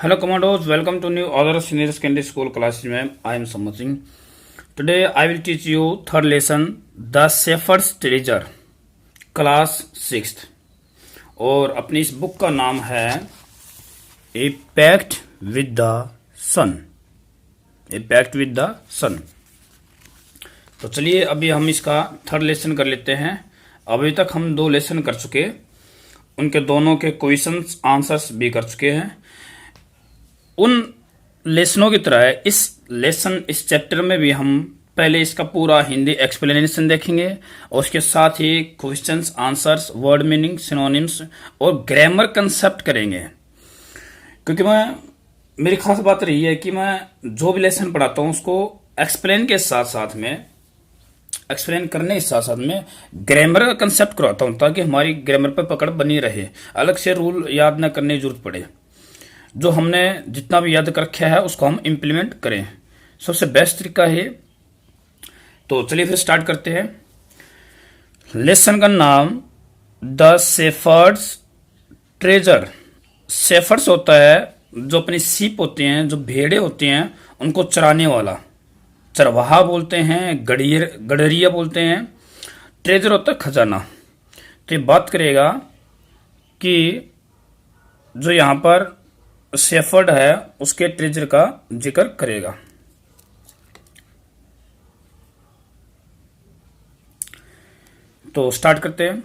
Hello commandos, welcome to new other senior secondary school classes. Ma'am, I am Samad Singh. Today I will teach you third lesson, The Shepherd's Treasure, class 6th. और अपनी इस book का नाम है a pact with the sun. A pact with the sun. तो चलिए अभी हम इसका थर्ड लेसन कर लेते हैं। अभी तक हम 2 लेसन कर चुके, उनके दोनों के क्वेश्चंस आंसर्स भी कर चुके हैं। उन लेसनों की तरह इस चैप्टर में भी हम पहले इसका पूरा हिंदी एक्सप्लेनेशन देखेंगे और उसके साथ ही questions answers, word meaning, synonyms और ग्रामर कंसेप्ट करेंगे। क्योंकि मेरी खास बात रही है कि मैं जो भी लेसन पढ़ाता हूँ उसको एक्सप्लेन करने के साथ साथ में ग्रामर का कंसेप्ट करवाता हूँ, ताकि हमारी ग्रामर पर पकड़ बनी रहे, अलग से रूल याद न करने की जरूरत पड़े। जो हमने जितना भी याद कर रखा है उसको हम इम्प्लीमेंट करें, सबसे बेस्ट तरीका है। तो चलिए फिर स्टार्ट करते हैं। लेसन का नाम द शेफर्ड्स ट्रेजर। शेफर्ड्स होता है जो अपनी सीप होते हैं, जो भेड़े होते हैं, उनको चराने वाला, चरवाहा बोलते हैं, गडरिया बोलते हैं। ट्रेजर होता है खजाना। तो ये बात करेगा कि जो यहाँ पर शेफर्ड है उसके ट्रेजर का जिक्र करेगा। तो स्टार्ट करते हैं।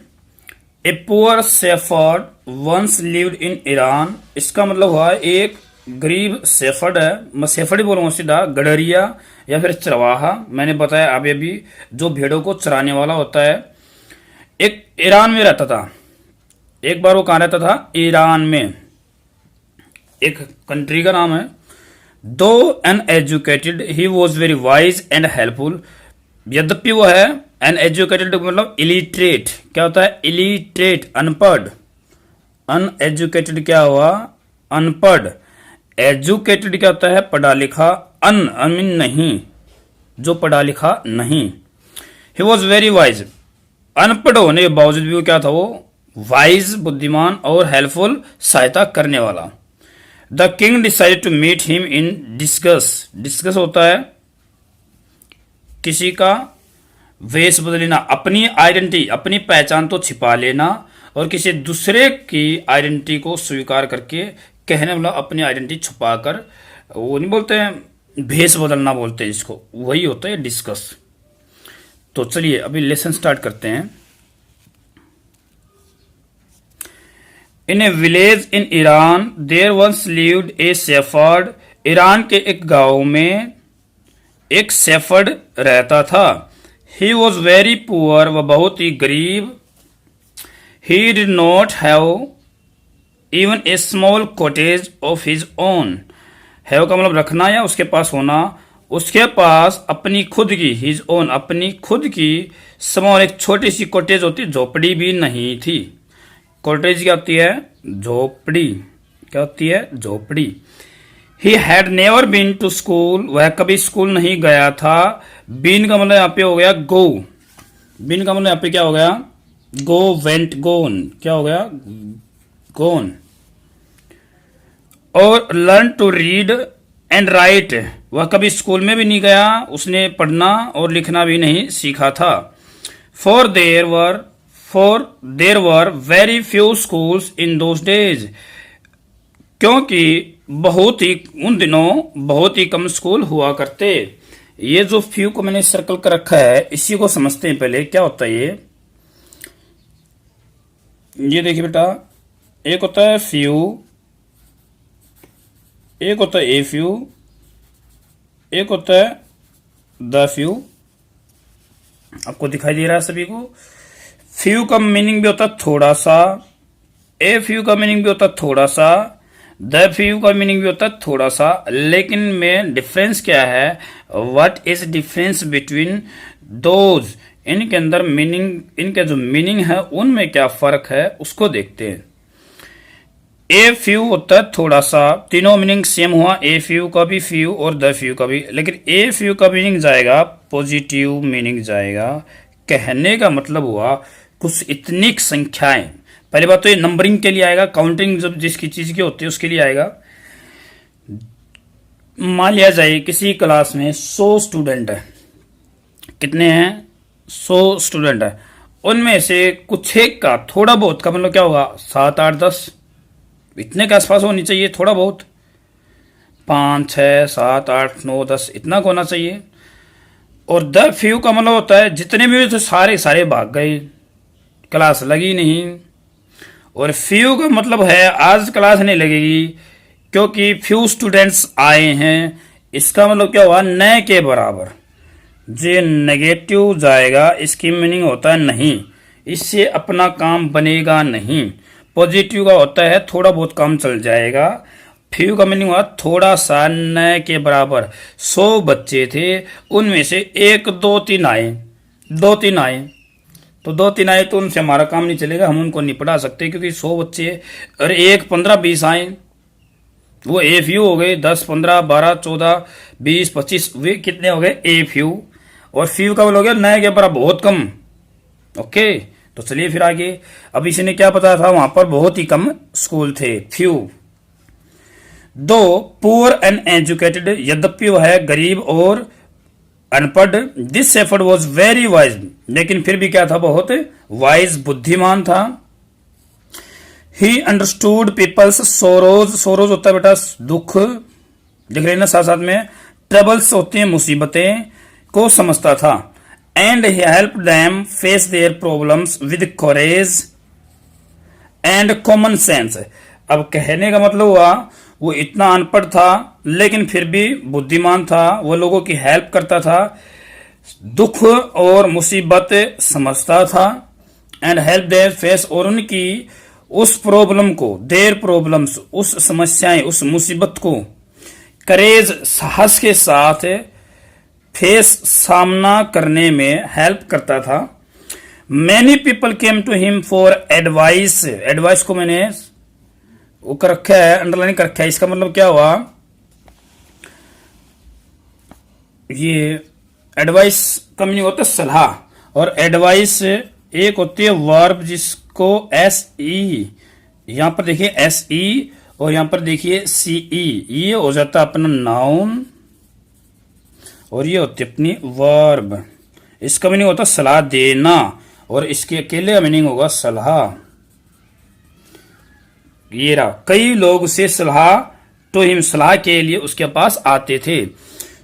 A poor shepherd once lived in Iran. इसका मतलब हुआ एक गरीब शेफर्ड है, मैं शेफर्ड ही बोलूंगा सीधा, गडरिया या फिर चरवाहा। मैंने बताया अभी जो भेड़ों को चराने वाला होता है, एक ईरान में रहता था। एक बार वो कहाँ रहता था? ईरान में। एक कंट्री का नाम है। दो uneducated he was very wise and helpful. यद्यपि वो है अनएजुकेटेड, मतलब इलिटरेट। क्या होता है? इलिटरेट, अनपढ़। अनएजुकेटेड क्या हुआ? अनपढ़। एजुकेटेड क्या होता है? पढ़ा लिखा। नहीं, जो पढ़ा लिखा नहीं। He was very wise. अनपढ़ होने के बावजूद भी वो क्या था? वो वाइज, बुद्धिमान और हेल्पफुल, सहायता करने वाला। The king decided to meet him in disguise. Disguise होता है किसी का वेश बदल लेना, अपनी आइडेंटिटी, अपनी पहचान तो छिपा लेना और किसी दूसरे की आइडेंटिटी को स्वीकार करके कहने, मतलब अपनी आइडेंटिटी छुपा कर, वो नहीं बोलते हैं भेष बदलना, बोलते हैं इसको, वही होता है डिस्कस। तो चलिए अभी लेसन स्टार्ट करते हैं। In a village in Iran there once lived a shepherd. Iran के एक गांव में एक शेफर्ड रहता था। ही वॉज वेरी पुअर, वह बहुत ही गरीब। He did not have even a small cottage of his own. Have का मतलब रखना या उसके पास होना। उसके पास अपनी खुद की, हिज ओन, अपनी खुद की स्मॉल, एक छोटी सी कॉटेज होती, झोपड़ी भी नहीं थी। कॉटेज क्या होती है? झोपड़ी। क्या होती है? झोपड़ी। He had never been to school. वह कभी स्कूल नहीं गया था। बीन का मतलब यहाँ पे हो गया गो। बीन का मतलब यहाँ पे क्या हो गया? Go, went, gone. क्या हो गया? गोन। और learn to read and write. वह कभी स्कूल में भी नहीं गया, उसने पढ़ना और लिखना भी नहीं सीखा था। For there were very few schools in those days. क्योंकि उन दिनों बहुत ही कम स्कूल हुआ करते। ये जो फ्यू को मैंने सर्कल कर रखा है, इसी को समझते हैं पहले। क्या होता है ये देखिए बेटा, एक होता है फ्यू, एक होता है ए फ्यू, एक होता है द फ्यू। आपको दिखाई दे रहा है सभी को? फ्यू का मीनिंग भी होता है थोड़ा सा, ए फ्यू का मीनिंग भी होता है थोड़ा सा, द फ्यू का मीनिंग भी होता है थोड़ा सा। लेकिन में डिफरेंस क्या है? What is difference between those? इनके अंदर मीनिंग, इनके जो मीनिंग है उनमें क्या फर्क है उसको देखते हैं। ए फ्यू होता है थोड़ा सा, तीनों मीनिंग सेम हुआ, ए फ्यू का भी, फ्यू और द फ्यू का भी। लेकिन ए फ्यू का मीनिंग जाएगा पॉजिटिव मीनिंग जाएगा। कहने का मतलब हुआ कुछ इतनी संख्याएं। पहली बात तो ये नंबरिंग के लिए आएगा, काउंटिंग जब जिसकी चीज की होती है उसके लिए आएगा। मान लिया जाए किसी क्लास में 100 स्टूडेंट है। कितने हैं? 100 स्टूडेंट है। उनमें से कुछ एक का थोड़ा बहुत का मतलब क्या होगा? 7 8 10 इतने के आसपास होनी चाहिए। थोड़ा बहुत 5 6 7 8 9 10 इतना का होना चाहिए। और द फ्यू का मतलब होता है जितने भी थे सारे सारे भाग गए, क्लास लगी नहीं। और फ्यू का मतलब है आज क्लास नहीं लगेगी क्योंकि फ्यू स्टूडेंट्स आए हैं। इसका मतलब क्या हुआ? न के बराबर। जे नेगेटिव जाएगा इसकी मीनिंग होता है नहीं, इससे अपना काम बनेगा नहीं। पॉजिटिव का होता है थोड़ा बहुत काम चल जाएगा। फ्यू का मीनिंग हुआ थोड़ा सा, न के बराबर। 100 बच्चे थे, उनमें से 1 2 3 आए, 2 3 आए तो 2 3 आए तो उनसे हमारा काम नहीं चलेगा, हम उनको नहीं पढ़ा सकते क्योंकि 100 बच्चे और 1 15 20 आए, वो ए फ्यू हो गए। 10 15 12 14 20 25 वे कितने हो गए? A few. और फ्यू का बोल हो गया नए के बराबर, बहुत कम। ओके, तो चलिए फिर आगे। अब इसी ने क्या पता था? वहां पर बहुत ही कम स्कूल थे, few. Though poor and educated, यद्यपि वह है गरीब और अनपढ़। This shepherd was very wise, लेकिन फिर भी क्या था? बहुत वाइज, बुद्धिमान था। He understood people's sorrows, sorrows होता है बेटा दुख, लिख रहे ना साथ साथ में। ट्रबल्स होती हैं मुसीबतें, को समझता था। And he help them face their problems with courage and common sense. अब कहने का मतलब हुआ वो इतना अनपढ़ था लेकिन फिर भी बुद्धिमान था, वो लोगों की हेल्प करता था, दुख और मुसीबत समझता था। एंड हेल्प देयर फेस, और उनकी उस प्रॉब्लम को, देयर प्रॉब्लम्स, उस समस्याएं, उस मुसीबत को करेज, साहस के साथ फेस, सामना करने में हेल्प करता था। Many people came to him for advice, advice को मैंने वो कर रखा है, अंडरलाइन कर रखा है। इसका मतलब क्या हुआ? ये एडवाइस का मीनिंग होता है सलाह, और एडवाइस एक होती है वर्ब जिसको एस ई, यहां पर देखिए एस ई और यहां पर देखिए सी ई, ये हो जाता है अपना नाउन और ये होती है अपनी वर्ब। इसका मीनिंग होता है सलाह देना और इसके अकेले का मीनिंग होगा सलाह। ये रहा, कई लोग उसे सलाह, तो हिम, सलाह के लिए उसके पास आते थे।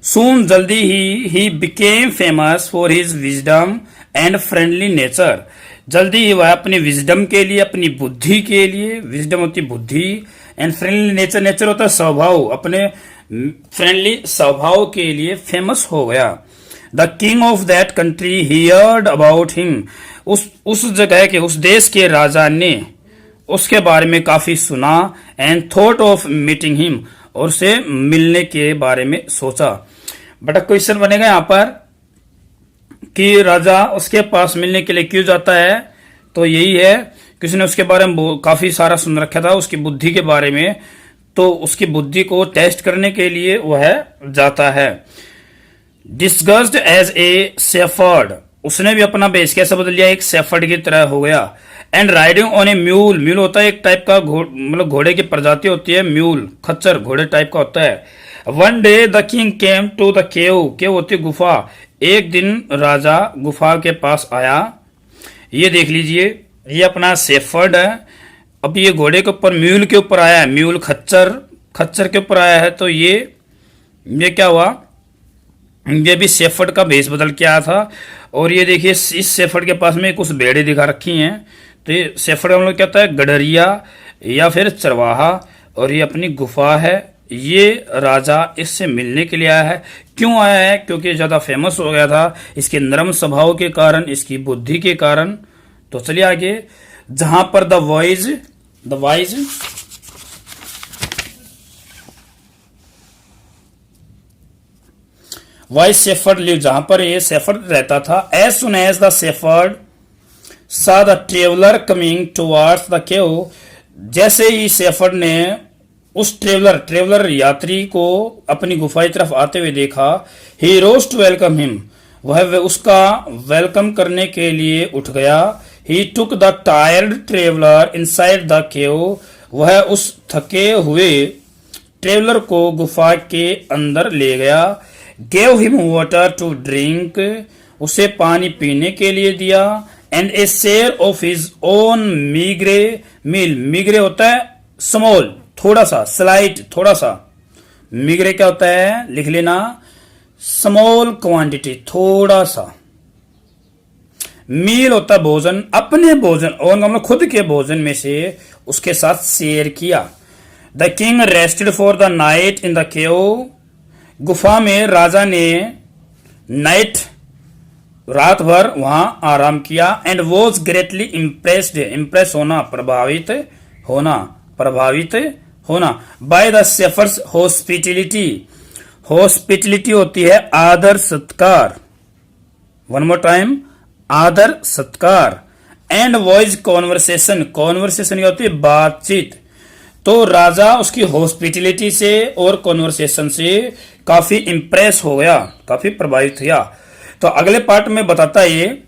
सून, जल्दी he became famous for his wisdom and friendly nature. जल्दी ही वह अपनी विजडम के लिए, अपनी बुद्धि के लिए, विजडम होती बुद्धि, एंड फ्रेंडली नेचर, नेचर होता है स्वभाव, अपने फ्रेंडली स्वभाव के लिए फेमस हो गया। The king of that country heard about him, उस जगह के, उस देश के राजा ने उसके बारे में काफी सुना। And thought of meeting him, और उसे मिलने के बारे में सोचा। बट क्वेश्चन बनेगा यहां पर कि राजा उसके पास मिलने के लिए क्यों जाता है? तो यही है कि उसने उसके बारे में काफी सारा सुन रखा था, उसकी बुद्धि के बारे में, तो उसकी बुद्धि को टेस्ट करने के लिए वह जाता है। डिस्गस्ड एज ए शेफर्ड, उसने भी अपना बेस कैसे बदल लिया? एक शेफर्ड की तरह हो गया। And riding on A mule, mule होता है एक टाइप का मतलब घोड़े की प्रजाति होती है म्यूल, खच्चर घोड़े टाइप का होता है। One day the king came to the cave, cave होती है गुफा। एक दिन राजा गुफा के पास आया। ये देख लीजिए, ये अपना शेफर्ड है। अब ये घोड़े के ऊपर, म्यूल के ऊपर आया है, म्यूल खच्चर, खच्चर के ऊपर आया है। तो ये क्या हुआ? ये भी शेफर्ड का भेष बदल के आया था। और ये देखिए इस शेफर्ड के पास में कुछ भेड़े दिखा रखी हैं। तो ये शेफर्ड हम लोग क्या होता है? गडरिया या फिर चरवाहा। और ये अपनी गुफा है। ये राजा इससे मिलने के लिए आया है। क्यों आया है? क्योंकि ज्यादा फेमस हो गया था इसके नरम स्वभाव के कारण, इसकी बुद्धि के कारण। तो चलिए आगे, जहां पर the wise wise shepherd live, जहां पर ये शेफर्ड रहता था। As soon as the shepherd saw the traveller coming towards the cave, जैसे ही शेफर्ड ने उस ट्रेवलर यात्री को अपनी गुफा की तरफ आते हुए देखा, he rose to welcome him, वह उसका वेलकम करने के लिए उठ गया। He took the tired traveller inside the cave, वह उस थके हुए ट्रेवलर को गुफा के अंदर ले गया। Gave him water to drink, उसे पानी पीने के लिए दिया। And a share of his own meagre meal, meagre होता है स्मॉल, थोड़ा सा, स्लाइट, थोड़ा सा। मीग्रे क्या होता है, लिख लेना, स्मॉल क्वांटिटी, थोड़ा सा। मील होता है भोजन, अपने भोजन और मतलब खुद के भोजन में से उसके साथ शेयर किया। The king rested for the night in the cave, गुफा में राजा ने नाइट, रात भर वहां आराम किया। And was greatly impressed, impress होना, प्रभावित होना, प्रभावित होना। By the shepherds hospitality, hospitality होती है आदर सत्कार, वन मोर टाइम, आदर सत्कार। एंड वॉइस कॉन्वर्सेशन, कॉन्वर्सेशन क्या होती है, बातचीत। तो राजा उसकी हॉस्पिटलिटी से और कॉन्वर्सेशन से काफी इंप्रेस हो गया, काफी प्रभावित हुआ। तो अगले पार्ट में बताता है ये,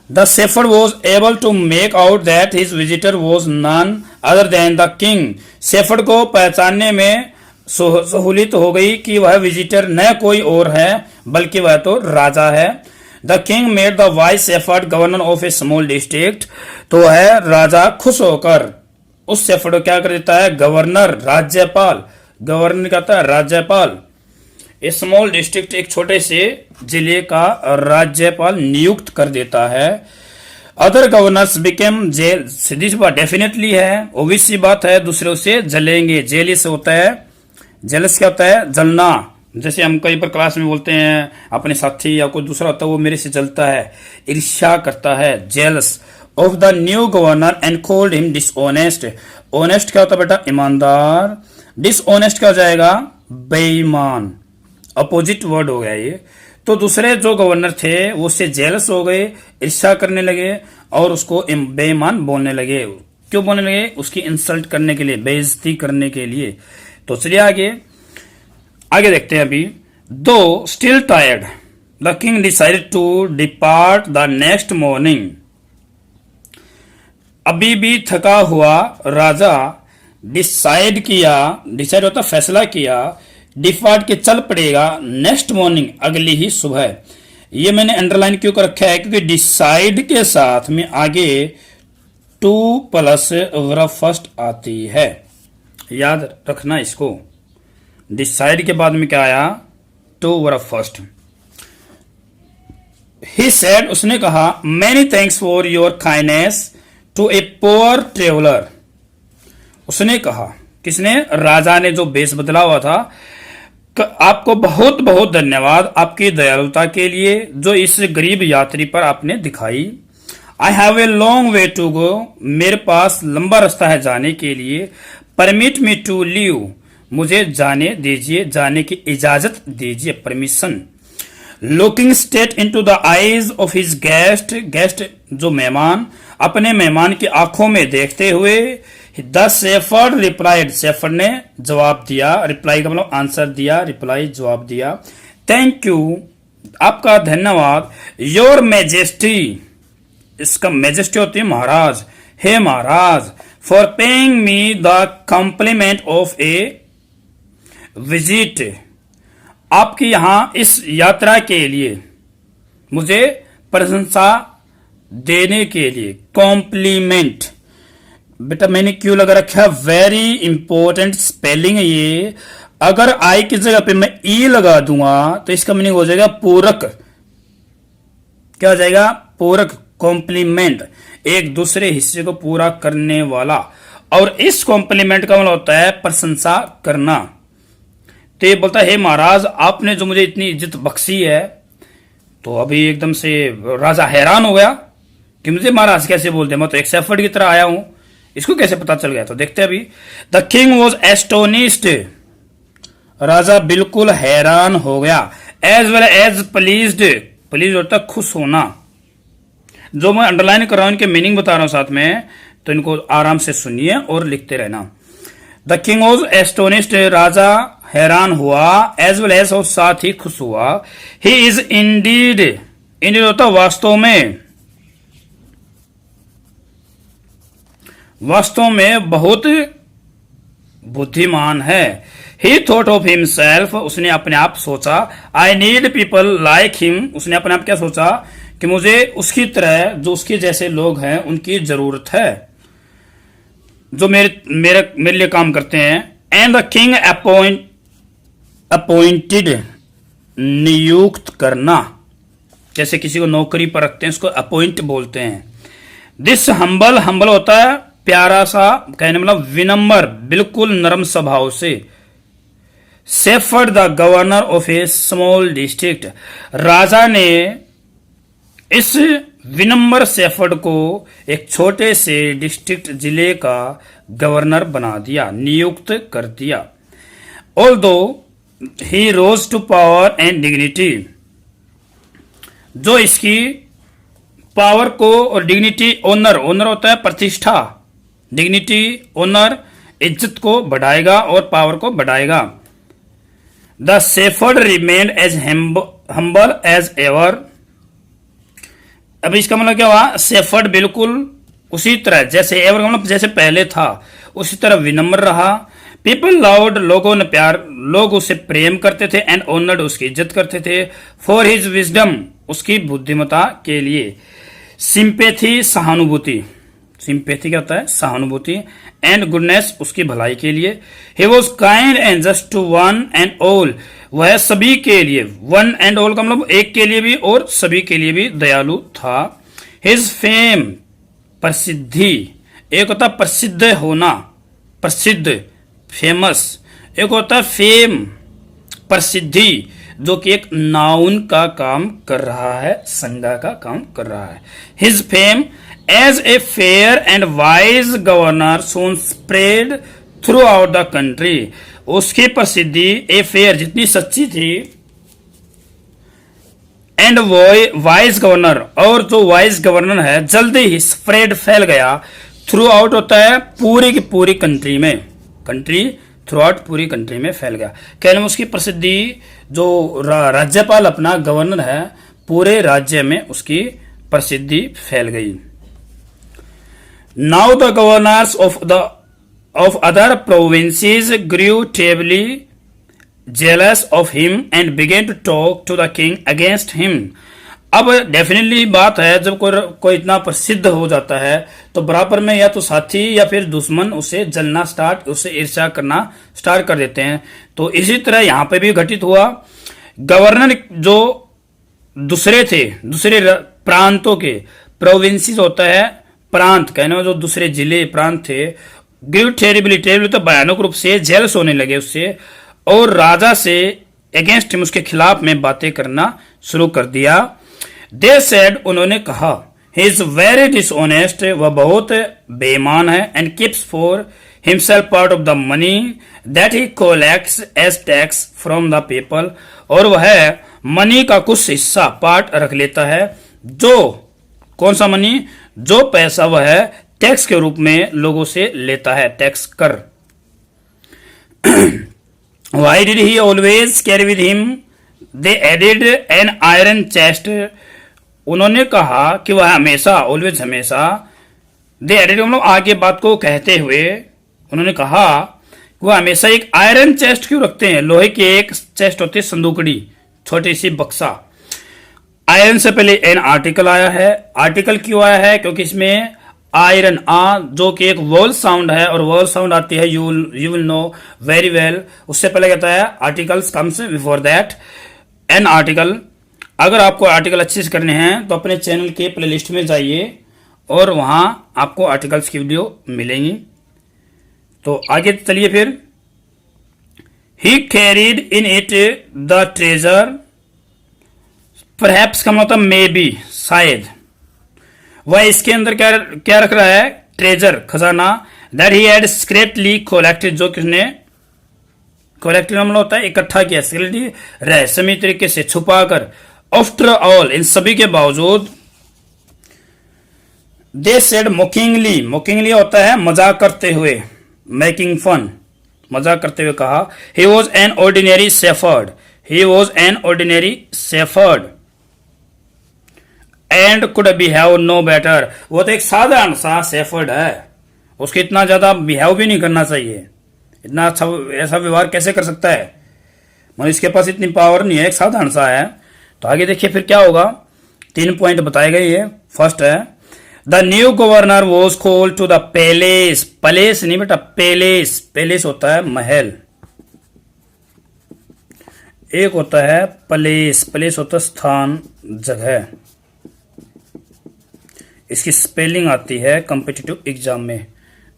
the shepherd was able to make out that his visitor was none other than the king, shepherd को पहचानने में सहूलियत हो गई कि वह विजिटर न कोई और है बल्कि वह तो राजा है। The king made the vice shepherd governor of a small district, तो है राजा खुश होकर उस शेफर्ड को क्या कर देता है, गवर्नर, राज्यपाल, गवर्नर कहता है राज्यपाल। ए स्मॉल डिस्ट्रिक्ट, एक छोटे से जिले का राज्यपाल नियुक्त कर देता है। अदर गवर्नर्स बिकेम जेल, सीधी सी बात डेफिनेटली है, ओबियस सी बात है, दूसरे उसे जलेंगे। जेलिस होता है, जेलस क्या होता है, जलना। जैसे हम कई बार क्लास में बोलते हैं अपने साथी या कोई दूसरा होता है वो मेरे से जलता है, ईर्ष्या करता है, jealous of the new governor and called him dishonest. Honest क्या होता है बेटा, ईमानदार। डिसऑनेस्ट क्या हो जाएगा, बेईमान, अपोजिट वर्ड हो गया ये। तो दूसरे जो गवर्नर थे वो उससे जेलस हो गए, ईर्ष्या करने लगे और उसको बेईमान बोलने लगे। क्यों बोलने लगे, उसकी इंसल्ट करने के लिए, बेइज्जती करने के लिए। तो चलिए आगे देखते हैं अभी। Though still tired the king decided to depart the next morning, अभी भी थका हुआ राजा डिसाइड किया, डिसाइड होता फैसला किया, डिपार्ट के चल पड़ेगा नेक्स्ट मॉर्निंग, अगली ही सुबह। ये मैंने अंडरलाइन क्यों कर रखा है, क्योंकि डिसाइड के साथ में आगे टू प्लस वर्ब फर्स्ट आती है, याद रखना इसको। डिसाइड के बाद में क्या आया, to verb first. He said, उसने कहा, many thanks for your kindness to a poor traveller. उसने कहा, किसने, राजा ने जो बेस बदला हुआ था, आपको बहुत बहुत धन्यवाद आपकी दयालुता के लिए जो इस गरीब यात्री पर आपने दिखाई। I have a long way to go, मेरे पास लंबा रास्ता है जाने के लिए। परमिट मी टू लीव, मुझे जाने दीजिए, जाने की इजाजत दीजिए, permission. Looking straight into the eyes of his guest, guest जो मेहमान, अपने मेहमान की आंखों में देखते हुए, द शेफर्ड रिप्लाइड, शेफर्ड ने जवाब दिया, रिप्लाई का मतलब आंसर दिया, रिप्लाई जवाब दिया। थैंक यू, आपका धन्यवाद। योर मैजेस्टी, इसका मैजेस्टी होती है महाराज, हे महाराज। For paying me the compliment of a visit, आपकी यहां इस यात्रा के लिए मुझे प्रशंसा देने के लिए। कॉम्प्लीमेंट बेटा मैंने क्यों लगा रखा है, वेरी इंपॉर्टेंट स्पेलिंग है ये। अगर आई की जगह पे मैं ई लगा दूंगा तो इसका मीनिंग हो जाएगा पूरक। क्या हो जाएगा, पूरक, कॉम्प्लीमेंट, एक दूसरे हिस्से को पूरा करने वाला। और इस कॉम्प्लीमेंट का मतलब होता है प्रशंसा करना। तो ये बोलता है, हे महाराज, आपने जो मुझे इतनी इज्जत बख्शी है। तो अभी एकदम से राजा हैरान हो गया कि मुझे महाराज कैसे बोलते, मैं तो एक शेफर्ड की तरह आया हूं, इसको कैसे पता चल गया। तो देखते हैं अभी। द किंग वॉज एस्टोनिस्ड, राजा बिल्कुल हैरान हो गया। As well as pleased, please होता है खुश होना। जो मैं अंडरलाइन कर रहा हूं इनके मीनिंग बता रहा हूं साथ में, तो इनको आराम से सुनिए और लिखते रहना। द किंग वॉज एस्टोनिस्ड, राजा हैरान हुआ, एज वेल एज और साथ ही खुश हुआ। ही इज इंडीड, इंडीड होता वास्तव में, वास्तव में बहुत बुद्धिमान है। ही थॉट ऑफ हिमसेल्फ, उसने अपने आप सोचा। I need people like him, उसने अपने आप क्या सोचा कि मुझे उसकी तरह, जो उसके जैसे लोग हैं, उनकी जरूरत है, जो मेरे लिए काम करते हैं। एंड द किंग अपॉइंटेड, नियुक्त करना, जैसे किसी को नौकरी पर रखते हैं उसको अपॉइंट बोलते हैं। दिस हम्बल, हम्बल होता है प्यारा सा, कहने मतलब विनम्र, बिल्कुल नरम स्वभाव से। Shepherd the governor of a small district, राजा ने इस विनम्र शेफर्ड को एक छोटे से डिस्ट्रिक्ट, जिले का गवर्नर बना दिया, नियुक्त कर दिया। Although he rose to power and dignity, जो इसकी पावर को और डिग्निटी, ऑनर, ऑनर होता है प्रतिष्ठा, डिग्निटी ऑनर इज्जत को बढ़ाएगा और पावर को बढ़ाएगा। The shepherd remained as humble as ever, अब इसका मतलब क्या हुआ, शेफर्ड बिल्कुल उसी तरह जैसे एवर, मतलब जैसे पहले था उसी तरह विनम्र रहा। पीपल लाउड, लोगों ने प्यार, लोग उसे प्रेम करते थे। एंड ऑनर्ड, उसकी इज्जत करते थे। फॉर हिज विजडम, उसकी बुद्धिमता के लिए। सिंपैथी, सहानुभूति, सिंपैथी क्या होता है, सहानुभूति। एंड गुडनेस, उसकी भलाई के लिए। He was kind and just to one and all, वह सभी के लिए, वन एंड ऑल का मतलब एक के लिए भी और सभी के लिए भी दयालु था। हिज फेम, प्रसिद्धि, एक होता है प्रसिद्ध होना, प्रसिद्ध, फेमस, एक होता है फेम, प्रसिद्धि, जो कि एक नाउन का काम कर रहा है, संज्ञा का काम कर रहा है। His fame as a fair and wise governor soon spread throughout the country, उसकी प्रसिद्धि ए फेयर, जितनी सच्ची थी, एंड वाइज गवर्नर, और जो वाइज गवर्नर है, जल्दी ही स्प्रेड, फैल गया। थ्रू आउट होता है पूरी की पूरी कंट्री में, कंट्री थ्रू आउट पूरी कंट्री में फैल गया। कहने में उसकी प्रसिद्धि, जो राज्यपाल अपना गवर्नर है, पूरे राज्य में उसकी प्रसिद्धि फैल गई। Now the governors of other provinces grew terribly jealous of him and began to talk to the king against him. अब डेफिनेटली बात है, जब कोई इतना प्रसिद्ध हो जाता है तो बराबर में या तो साथी या फिर दुश्मन उसे जलना स्टार्ट, उसे ईर्ष्या करना स्टार्ट कर देते हैं। तो इसी तरह यहाँ पे भी घटित हुआ। गवर्नर जो दूसरे थे, दूसरे प्रांतों के, प्रोविंसेस होता है प्रांत, कहने में जो दूसरे जिले प्रांत थे, ग्रीव टेरिबली, टेरिबली तो भयानक रूप से जेलस होने लगे उससे, और राजा से अगेंस्ट हिम, उसके खिलाफ में बातें करना शुरू कर दिया। दे सेड, उन्होंने कहा, ही इज वेरी डिसऑनेस्ट, वह बहुत बेईमान है। And keeps for himself part of the money that he collects as tax from the people, और वह मनी का कुछ हिस्सा, पार्ट रख लेता है, जो कौन सा मनी, जो पैसा वह टैक्स के रूप में लोगों से लेता है, टैक्स कर। Why did he always carry with him? They added an iron chest. उन्होंने कहा कि वह हमेशा, ऑलवेज हमेशा, दे एडेड मतलब आगे बात को कहते हुए उन्होंने कहा कि वह हमेशा एक आयरन चेस्ट क्यों रखते हैं, लोहे की एक चेस्ट होती है, संदूकड़ी, छोटी सी बक्सा। आयरन से पहले एन आर्टिकल आया है। आर्टिकल क्यों आया है, क्योंकि इसमें आयरन, आ, जो कि एक वॉल साउंड है, और वॉल साउंड आती है, you will know very well, उससे पहले कहता है articles comes before that an article. अगर आपको आर्टिकल अच्छे से करने हैं तो अपने चैनल के प्लेलिस्ट में जाइए और वहां आपको आर्टिकल्स की वीडियो मिलेंगी। तो आगे चलिए फिर। He carried in it the treasure, perhaps का मतलब मे बी, शायद, वह इसके अंदर क्या रख रहा है, ट्रेजर, खजाना, that he had secretly collected, जो किसने कलेक्टेड मतलब होता है इकट्ठा किया, सीक्रेटली रहस्यमय तरीके से छुपाकर। आफ्टर ऑल, इन सभी के बावजूद, दे सेड मोकिंगली, मोकिंगली होता है मजाक करते हुए, मेकिंग फन, मजाक करते हुए कहा, he was an ordinary shepherd, he was an ordinary shepherd and could behave no better, वो तो एक साधारण सा शेफर्ड है, उसको इतना ज्यादा बिहेव भी नहीं करना चाहिए, इतना अच्छा ऐसा व्यवहार कैसे कर सकता है, मतलब इसके पास इतनी पावर नहीं है, एक साधारण सा है। तो आगे देखिए फिर क्या होगा, 3 पॉइंट बताए गए। ये फर्स्ट है, the new governor was called to the palace. Palace नहीं बेटा, पैलेस। पैलेस होता है महल, एक होता है प्लेस। प्लेस होता है स्थान, जगह। इसकी स्पेलिंग आती है कॉम्पिटिटिव एग्जाम में,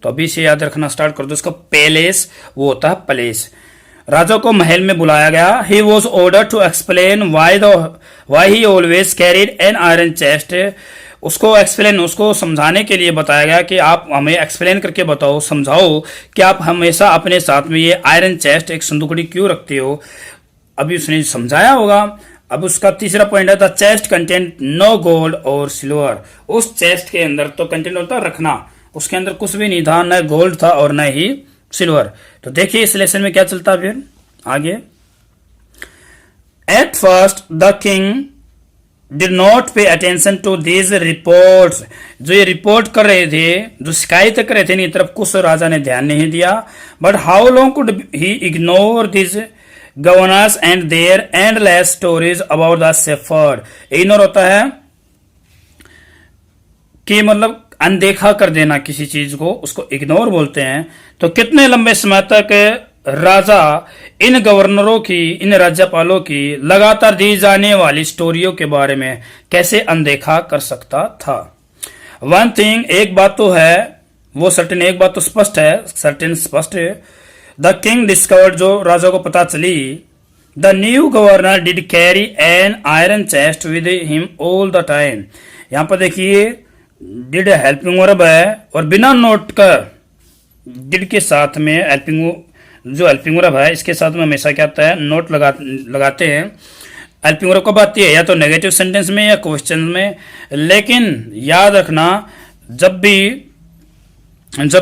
तो अभी से याद रखना स्टार्ट कर दो इसको। पैलेस वो होता है प्लेस। राजा को महल में बुलाया गया। He was order to explain why he always carried an iron chest. उसको एक्सप्लेन, उसको समझाने के लिए बताया गया कि आप हमें एक्सप्लेन करके बताओ, समझाओ कि आप हमेशा अपने साथ में ये आयरन चेस्ट, एक संदूकड़ी क्यों रखते हो। अभी उसने समझाया होगा। अब उसका तीसरा पॉइंट है, the chest content no gold और सिल्वर। उस चेस्ट के अंदर तो कंटेंट होता है रखना, उसके अंदर कुछ भी नहीं था, न गोल्ड था और न ही सिल्वर। तो देखिए इस लेसन में क्या चलता है फिर आगे। At first the king did not pay attention to these reports. जो ये रिपोर्ट कर रहे थे, जो शिकायत कर रहे थे इनकी तरफ, कुछ राजा ने ध्यान नहीं दिया। But how long could he ignore this governors and their endless stories about the shepherd. Ignore होता है कि मतलब अनदेखा कर देना किसी चीज को, उसको इग्नोर बोलते हैं। तो कितने लंबे समय तक राजा इन गवर्नरों की, इन राज्यपालों की लगातार दी जाने वाली स्टोरियों के बारे में कैसे अनदेखा कर सकता था। वन थिंग, एक बात तो है वो सर्टेन, एक बात तो स्पष्ट है, सर्टेन स्पष्ट है। द किंग डिस्कवर्ड, जो राजा को पता चली, the new governor did carry N iron chest with him all the time. यहां पर देखिए डिड हेल्पिंग वर्ब है और बिना नोट का डिड के साथ में हेल्पिंग, जो हेल्पिंग वर्ब है इसके साथ में हमेशा क्या आता है, नोट लगाते हैं। हेल्पिंग वर्ब कब आती है, या तो नेगेटिव सेंटेंस में या क्वेश्चन में। लेकिन याद रखना जब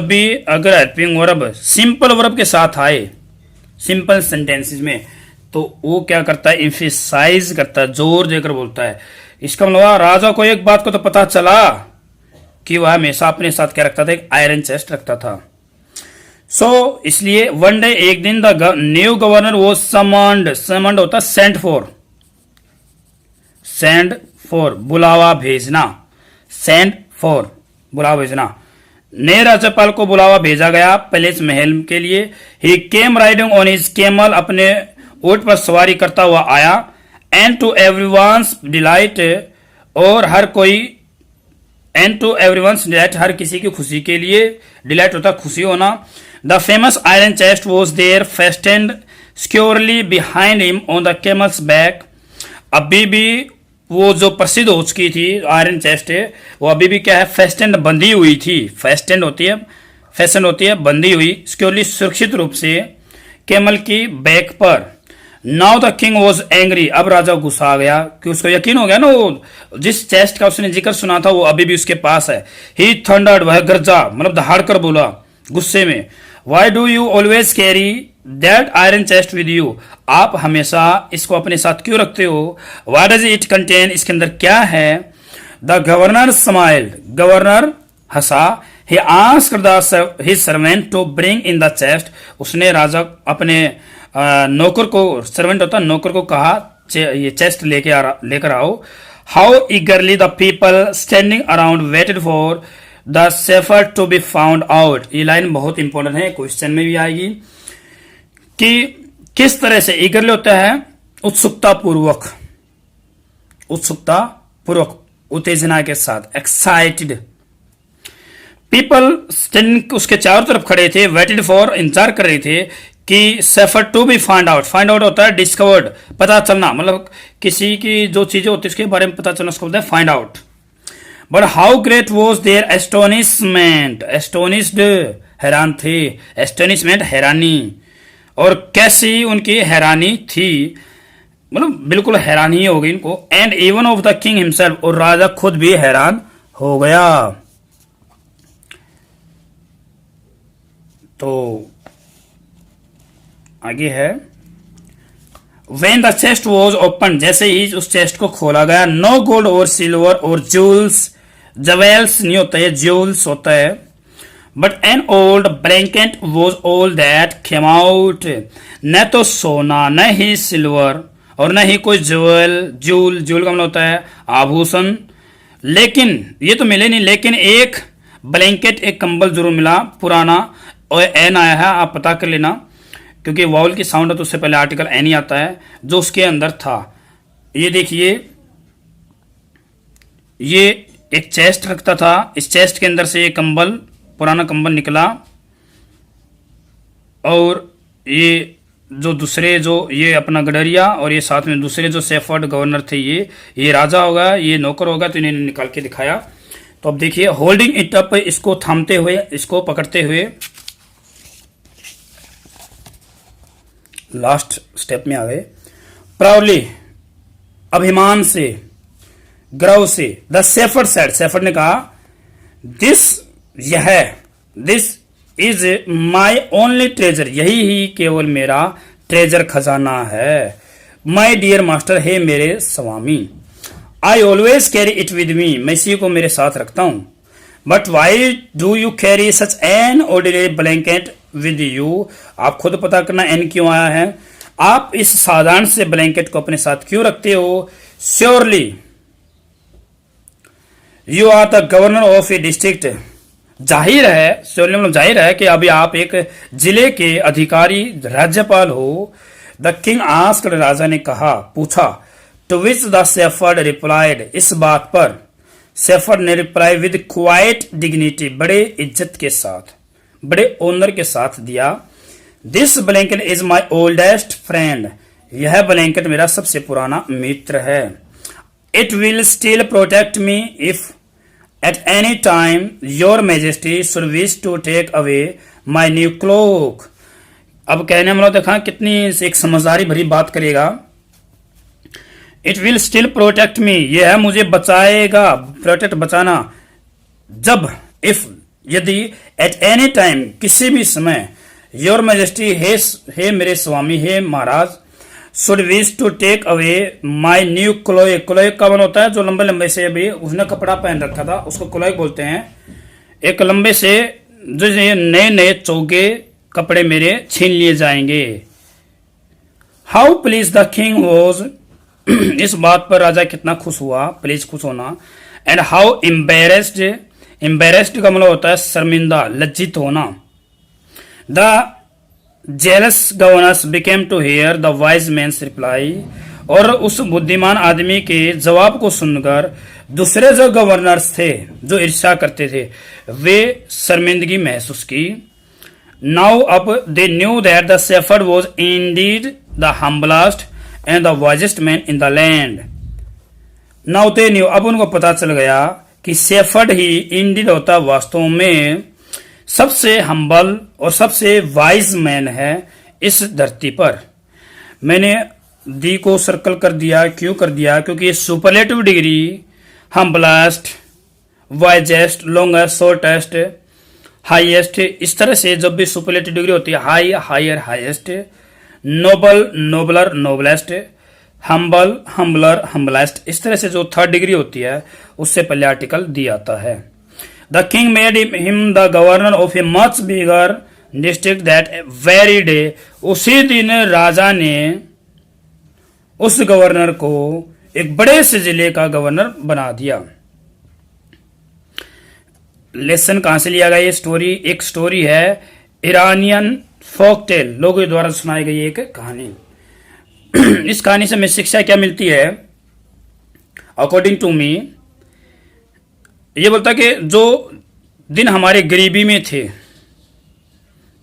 भी अगर हेल्पिंग वर्ब सिंपल वर्ब के साथ आए, सिंपल सेंटेंसेस में, तो वो क्या करता है, एम्फेसाइज करता है, जोर देकर बोलता है। इसका मतलब राजा को एक बात को तो पता चला कि वह हमेशा अपने साथ क्या रखता था, एक आयरन चेस्ट रखता था। इसलिए वन डे, एक दिन, द न्यू गवर्नर वो समन्ड। समन्ड होता सेंड फॉर, सेंड फॉर बुलावा भेजना, सेंड फॉर बुलावा भेजना। नए राज्यपाल को बुलावा भेजा गया पैलेस महल के लिए। ही केम राइडिंग ऑन हिज केमल, अपने ऊंट पर सवारी करता हुआ आया। एंड टू एवरीवन्स डिलाइट, और हर कोई, एंड टू एवरीवन्स डिलाइट, हर किसी की खुशी के लिए, डिलाइट होता खुशी होना। The famous iron chest was there fastened securely behind him on the camel's back. अभी भी वो जो प्रसिद्ध हो चुकी थी आयरन चेस्ट है, वो अभी भी क्या है, फेस्टेंड बंधी हुई थी। फेस्टेंड होती है, फैशन होती है बंधी हुई, सिक्योरली सुरक्षित रूप से, केमल की बैक पर। Now the king was angry, अब राजा गुस्सा आ गया कि उसको यकीन हो गया ना वो जिस चेस्ट का उसने जिक्र सुना था वो अभी भी उसके पास है। ही थंडर्ड, वह गरजा मतलब दहाड़ कर बोला गुस्से में। Y do you always carry that iron chest with you, आप हमेशा इसको अपने साथ क्यों रखते हो। व्हाट डज इट कंटेन, इसके अंदर क्या है। द गवर्नर स्माइल्ड, गवर्नर हंसा। He asked his servant to bring in the chest, उसने राजा अपने नौकर को, सर्वेंट होता नौकर को कहा ये चेस्ट लेकर आओ। How eagerly the people standing around waited for the shepherd to be found out. ये लाइन बहुत इंपॉर्टेंट है, क्वेश्चन में भी आएगी कि किस तरह से ईगरली होता है उत्सुकता पूर्वक, उत्सुकता पूर्वक, उत्तेजना के साथ, एक्साइटेड। पीपल स्टैंडिंग, उसके चारों तरफ खड़े थे, वेटेड फॉर, इंतजार कर रहे थे कि shepherd to be find out. Find out होता है डिस्कवर्ड, पता चलना, मतलब किसी की जो चीजें होती है उसके बारे में पता चलना, उसको बोलते हैं find out. But how great was their astonishment, astonished हैरान थे, एस्टोनिशमेंट हैरानी, और कैसी उनकी हैरानी थी, मतलब बिल्कुल हैरानी हो गई इनको। And even of the king himself, और राजा खुद भी हैरान हो गया। तो आगे है, when the chest was open, जैसे ही उस चेस्ट को खोला गया, नो गोल्ड और सिल्वर और ज्यूल्स, जवेल्स नहीं होता है, ज्यूल्स होता है, but an old blanket was all that came out. न तो सोना, न ही सिल्वर, और न ही कोई जूल का मतलब होता है आभूषण, लेकिन ये तो मिले नहीं, लेकिन एक ब्लैंकेट, एक कंबल जरूर मिला पुराना, और एन आया है, आप पता कर लेना, क्योंकि वाउल की साउंड है तो उससे पहले आर्टिकल एन ही आता है, जो उसके अंदर था। ये देखिए, ये एक चेस्ट रखता था, इस चेस्ट के अंदर से ये कंबल, पुराना कंबल निकला, और ये जो दूसरे, जो ये अपना गडरिया और ये साथ में दूसरे जो शेफर्ड गवर्नर थे, ये राजा होगा, ये नौकर होगा, तो इन्हें निकाल के दिखाया। तो अब देखिए, होल्डिंग इट अप, इसको थामते हुए, इसको पकड़ते हुए, लास्ट स्टेप में आ गए। प्राउडली, अभिमान से, गर्व से, द शेफर्ड सेड, शेफर्ड ने कहा, this is my only treasure, यही ही केवल मेरा ट्रेजर, खजाना है। माई डियर मास्टर, हे मेरे स्वामी, I always carry it with me, मैं इसी को मेरे साथ रखता हूं। But why do you carry such an ordinary blanket with you, आप खुद पता करना एन क्यों आया है, आप इस साधारण से ब्लैंकेट को अपने साथ क्यों रखते हो। Surely you are the governor of a district, जाहिर है, श्योरली मतलब जाहिर है कि अभी आप एक जिले के अधिकारी, राज्यपाल हो। द किंग आस्क्ड, राजा ने कहा, पूछा। To which the shepherd replied, इस बात पर शेफर्ड ने रिप्लाई विद क्वाइट डिग्निटी, बड़े इज्जत के साथ, बड़े ऑनर के साथ दिया। This blanket is my oldest friend, यह ब्लैंकेट मेरा सबसे पुराना मित्र है। It will still protect me if at any time your majesty should wish to take away my new cloak. अब कहने वाला देखा कितनी एक समझदारी भरी बात करेगा। इट विल स्टिल प्रोटेक्ट मी, यह है मुझे बचाएगा, प्रोटेक्ट बचाना, जब, इफ यदि, एट एनी टाइम किसी भी समय, योर मैजेस्टी हे मेरे स्वामी, हे महाराज, should wish to take away my new cloak, cloak का मन होता है जो लंबे लंबे से, अभी उसने कपड़ा पहन रखा था उसको क्लोए बोलते हैं, एक लंबे से जो नए नए चौगे कपड़े मेरे छीन लिए जाएंगे। How please the king was, इस बात पर राजा कितना खुश हुआ, प्लीज खुश होना। एंड हाउ एम्बेरेस्ड, एम्बेरेस्ड का मतलब होता है शर्मिंदा, लज्जित होना। The jealous governors became to hear the wise man's reply, और उस बुद्धिमान आदमी के जवाब को सुनकर दूसरे जो गवर्नर्स थे, जो ईर्ष्या करते थे, वे शर्मिंदगी महसूस की। नाउ अब they knew that the shepherd was Indeed the humblest and the wisest man in the land. Now they knew, अब उनको पता चल गया कि शेफर्ड ही इंडीड होता वास्तव में सबसे हम्बल और सबसे वाइज मैन है इस धरती पर। मैंने दी को सर्कल कर दिया, क्यों कर दिया, क्योंकि ये superlative degree, humblest, wisest, longest, shortest, highest, इस तरह से जब भी सुपरलेटिव डिग्री होती है, high, higher, highest, noble, nobler, noblest, humble, humbler, humblest, इस तरह से जो थर्ड डिग्री होती है उससे पहले आर्टिकल दी आता है। The king made him the governor of a much bigger district that very day, उसी दिन राजा ने उस गवर्नर को एक बड़े से जिले का गवर्नर बना दिया। लेसन कहां से लिया गया ये स्टोरी, एक स्टोरी है ईरानियन फोक टेल, लोगों द्वारा सुनाई गई एक कहानी। इस कहानी से हमें शिक्षा क्या मिलती है, अकॉर्डिंग टू मी, ये बोलता कि जो दिन हमारे गरीबी में थे,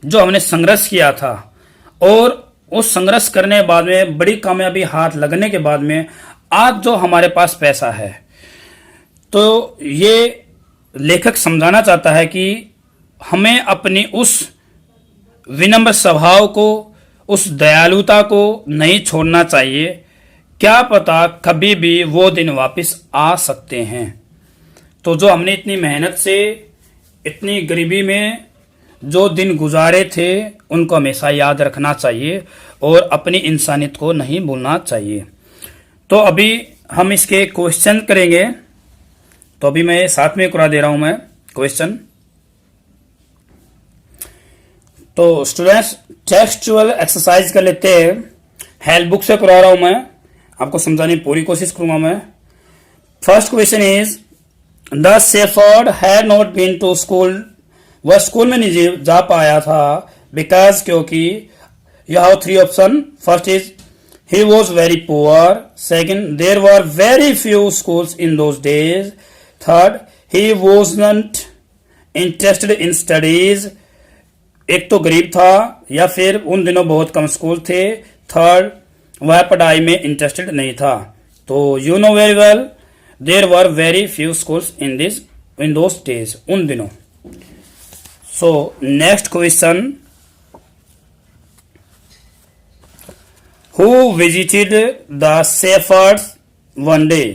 जो हमने संघर्ष किया था, और उस संघर्ष करने के बाद में बड़ी कामयाबी हाथ लगने के बाद में आज जो हमारे पास पैसा है, तो ये लेखक समझाना चाहता है कि हमें अपनी उस विनम्र स्वभाव को, उस दयालुता को नहीं छोड़ना चाहिए। क्या पता कभी भी वो दिन वापस आ सकते हैं। तो जो हमने इतनी मेहनत से, इतनी गरीबी में जो दिन गुजारे थे, उनको हमेशा याद रखना चाहिए और अपनी इंसानियत को नहीं भूलना चाहिए। तो अभी हम इसके क्वेश्चन करेंगे। तो अभी मैं साथ में करा दे रहा हूं मैं क्वेश्चन। तो स्टूडेंट्स टेक्सचुअल एक्सरसाइज कर लेते हैं। हेल्प बुक से करा रहा हूं मैं, आपको समझाने की पूरी कोशिश करूंगा मैं। First question is the shepherd had not been to school. वह स्कूल में नहीं जा पाया था बिकॉज क्योंकि you have three option. First is he was very poor. Second, there were very few schools in those days. Third, he wasn't interested in studies. एक तो गरीब था या फिर उन दिनों बहुत कम स्कूल थे। थर्ड, वह पढ़ाई में इंटरेस्टेड नहीं था। तो you know very well there were very few schools in those days, उन दिनों। So next question, Who visited the shepherds one day?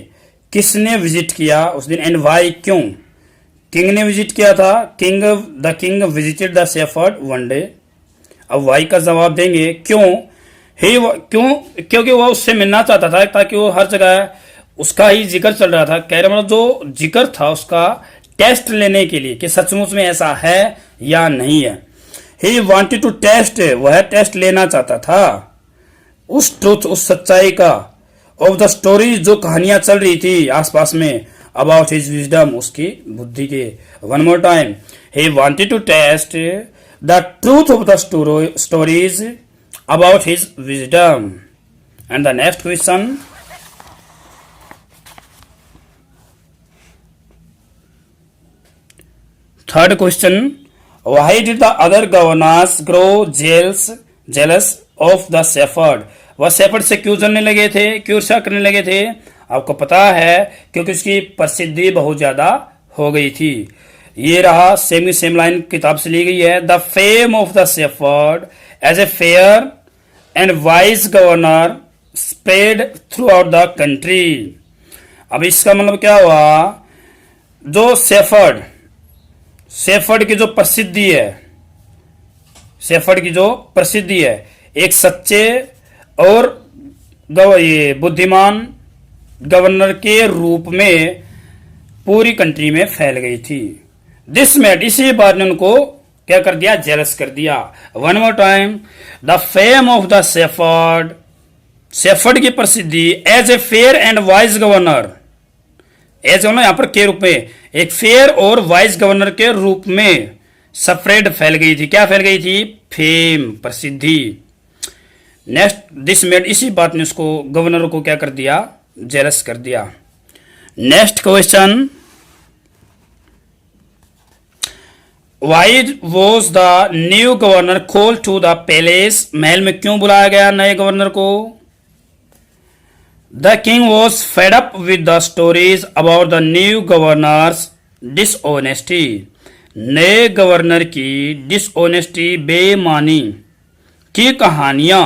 किसने विजिट किया उस दिन एंड वाई, क्यों? किंग ने विजिट किया था। The king visited the shepherd one day. अब वाई का जवाब देंगे क्यों। क्योंकि वो उससे मिलना चाहता था, ताकि वो हर जगह उसका ही जिक्र चल रहा था। कह रहे मतलब जो जिक्र था उसका टेस्ट लेने के लिए कि सचमुच में ऐसा है या नहीं है। ही वांटेड टू टेस्ट, वह टेस्ट लेना चाहता था उस ट्रुथ, उस सच्चाई का। ऑफ द स्टोरीज, जो कहानियां चल रही थी आसपास में, अबाउट हिज विजडम, उसकी बुद्धि के। One more time, he wanted to test the truth of the stories about his wisdom. And the next question, third question, why did the other governors grow jealous of the shepherd. वह shepherd से क्यों जलने लगे थे, क्यों ईर्ष्या करने लगे थे? आपको पता है क्योंकि उसकी प्रसिद्धि बहुत ज्यादा हो गई थी। ये रहा सेम लाइन किताब से ली गई है। The fame of the shepherd as a fair and wise governor spread throughout the country. अब इसका मतलब क्या हुआ, जो शेफर्ड की जो प्रसिद्धि है, शेफर्ड की जो प्रसिद्धि है एक सच्चे और ये बुद्धिमान गवर्नर के रूप में पूरी कंट्री में फैल गई थी। दिस मेड, इसी बात ने उनको क्या कर दिया, जेलस कर दिया। One more time, the fame of the shepherd की प्रसिद्धि as a fair and wise governor, as यहां पर के रूप में, एक फेयर और वाइज गवर्नर के रूप में स्प्रेड फैल गई थी। क्या फैल गई थी? फेम, प्रसिद्धि। नेक्स्ट, दिस मेड, इसी बात ने उसको गवर्नर को क्या कर दिया, जेलस कर दिया। Next question, why was the new governor called to the palace. महल में क्यों बुलाया गया नए गवर्नर को? The king was fed up with the stories about the new governor's dishonesty. नए गवर्नर की डिसऑनेस्टी, बेईमानी की कहानियां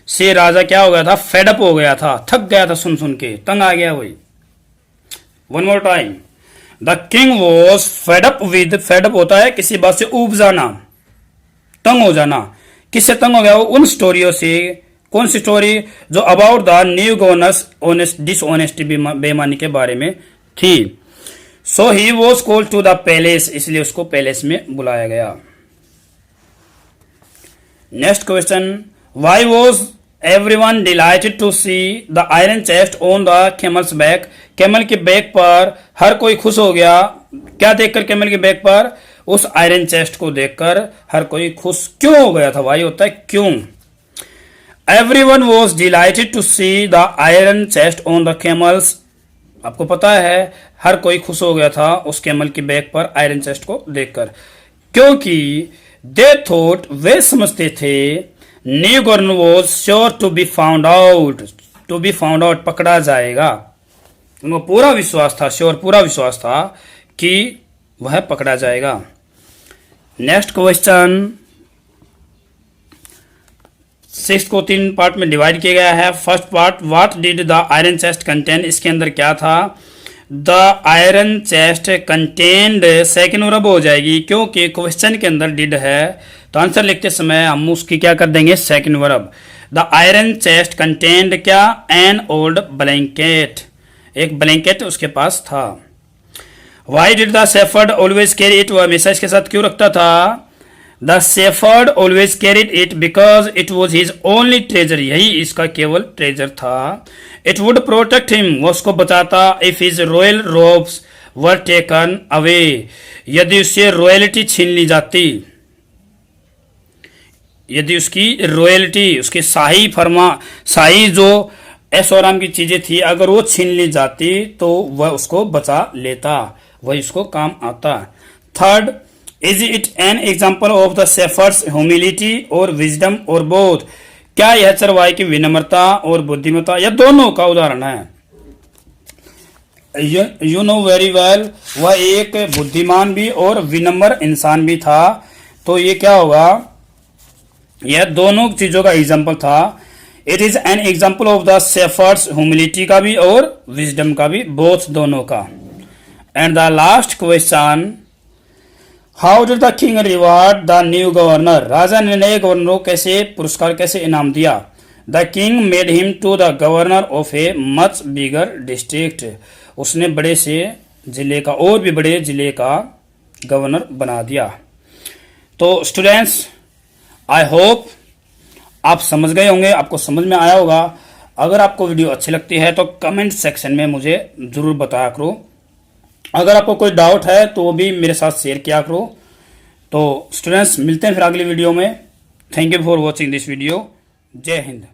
से राजा क्या हो गया था, फेडअप हो गया था, थक गया था सुन के, तंग आ गया वही। One more time, the king was fed up with, fed up होता है किसी बात से ऊब जाना, तंग हो जाना। किससे तंग हो गया वो? उन स्टोरियों से। कौन सी स्टोरी? जो about the new governor's dishonesty, बेईमानी के बारे में थी। So he was called to the palace, इसलिए उसको पैलेस में बुलाया गया। Next question, why was everyone delighted to see the iron chest on the camel's back. कैमल के बैक पर हर कोई खुश हो गया। क्या देखकर? कैमल के बैक पर उस आयरन चेस्ट को देखकर हर कोई खुश क्यों हो गया था? वाई होता है क्यों। Everyone was delighted to see the iron chest on the camels. आपको पता है हर कोई खुश हो गया था उस कैमल के बैक पर आयरन चेस्ट को देखकर, क्योंकि दे थॉट, वे समझते थे, new governor was sure to be found out, पकड़ा जाएगा। उनको पूरा विश्वास था, श्योर पूरा विश्वास था कि वह पकड़ा जाएगा। नेक्स्ट क्वेश्चन, 6 को 3 पार्ट में डिवाइड किया गया है। First part, what did the iron chest contain. इसके अंदर क्या था? The iron chest contained, second verb हो जाएगी क्योंकि क्वेश्चन के अंदर डिड है, तो आंसर लिखते समय हम उसकी क्या कर देंगे, second verb. The iron chest contained क्या? एन ओल्ड ब्लैंकेट, एक ब्लैंकेट उसके पास था। Why did the shepherd always carry it, वह हमेशा इसके साथ क्यों रखता था? The shepherd always carried it because it was his only treasure, यही इसका केवल ट्रेजर था। इट वुड प्रोटेक्ट हिम, वो उसको बचाता, if his royal ropes were taken away, यदि उससे रॉयल्टी छीन ली जाती, यदि उसकी रॉयल्टी, उसकी शाही जो ऐशो आराम की चीजें थी, अगर वो छीन ली जाती तो वह उसको बचा लेता, वह उसको काम आता। Third, is it N example of the shepherd's humility और विजडम और बोथ, क्या यह चरवाहे की विनम्रता और बुद्धिमत्ता या दोनों का उदाहरण है। यू नो वेरी वेल, वह एक बुद्धिमान भी और विनम्र इंसान भी था, तो ये क्या होगा, यह दोनों चीजों का एग्जाम्पल था। It is an example of the shepherd's humility का भी और विजडम का भी, बोथ दोनों का। And the last question, how did the king reward the new governor, राजा ने नए गवर्नर को कैसे पुरस्कार, कैसे इनाम दिया। The king made him to the governor of a much bigger district, उसने बड़े से जिले का, और भी बड़े जिले का गवर्नर बना दिया। तो स्टूडेंट्स, आई होप आप समझ गए होंगे, आपको समझ में आया होगा। अगर आपको वीडियो अच्छी लगती है तो कमेंट सेक्शन में मुझे जरूर बताया करो। अगर आपको कोई डाउट है तो वो भी मेरे साथ शेयर किया करो। तो स्टूडेंट्स, मिलते हैं फिर अगली वीडियो में। Thank you for watching this video. जय हिंद।